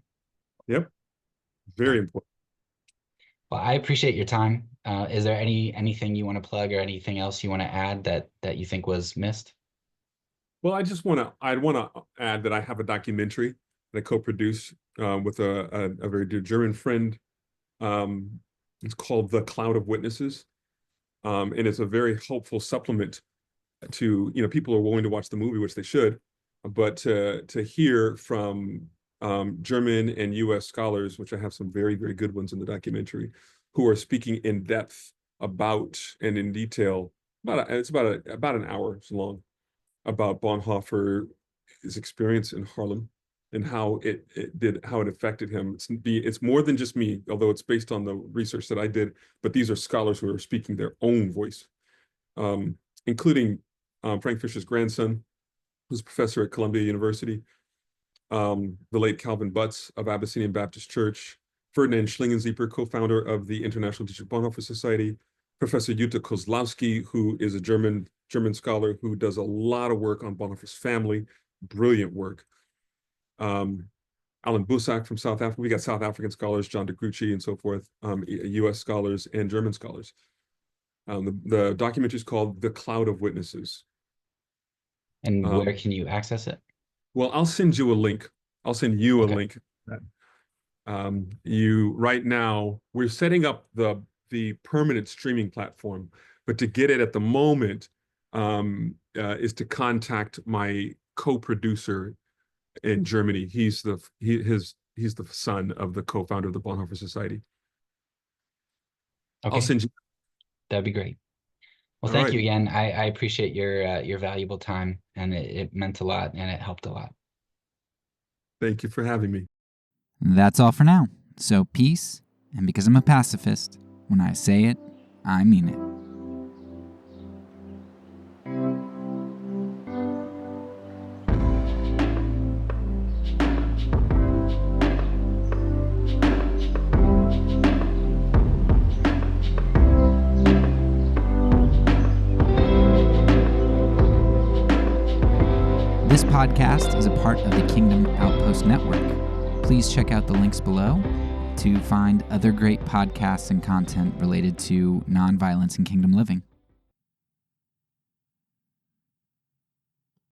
Yep, very important. Well, I appreciate your time. Is there anything you want to plug or anything else you want to add that you think was missed? Well, I want to add that I have a documentary that I co-produced with a very dear German friend. It's called The Cloud of Witnesses, and it's a very helpful supplement to, people are willing to watch the movie, which they should, but to hear from German and U.S. scholars, which I have some very, very good ones in the documentary, who are speaking in depth about and in detail. It's about an hour long, about Bonhoeffer's experience in Harlem and how it affected him. It's more than just me, although it's based on the research that I did, but these are scholars who are speaking their own voice, including Frank Fisher's grandson, who's a professor at Columbia University, the late Calvin Butts of Abyssinian Baptist Church, Ferdinand Schlingenzieper, co-founder of the International Dietrich Bonhoeffer Society, Professor Jutta Kozlowski, who is a German scholar who does a lot of work on Bonhoeffer's family, brilliant work. Alan Busak from South Africa. We got South African scholars, John DeGrucci and so forth, U.S. scholars and German scholars. The documentary is called The Cloud of Witnesses. And where can you access it? Well, I'll send you a link. I'll send you a Okay. link. Right now, we're setting up the permanent streaming platform, but to get it at the moment is to contact my co-producer in Germany. He's the son of the co-founder of the Bonhoeffer Society. Okay. I'll send you. That'd be great. Well, All thank right. you again. I appreciate your valuable time, and it meant a lot, and it helped a lot. Thank you for having me. That's all for now. So peace, and because I'm a pacifist, when I say it, I mean it. This podcast is a part of the Kingdom Outpost Network. Please check out the links below to find other great podcasts and content related to nonviolence and kingdom living.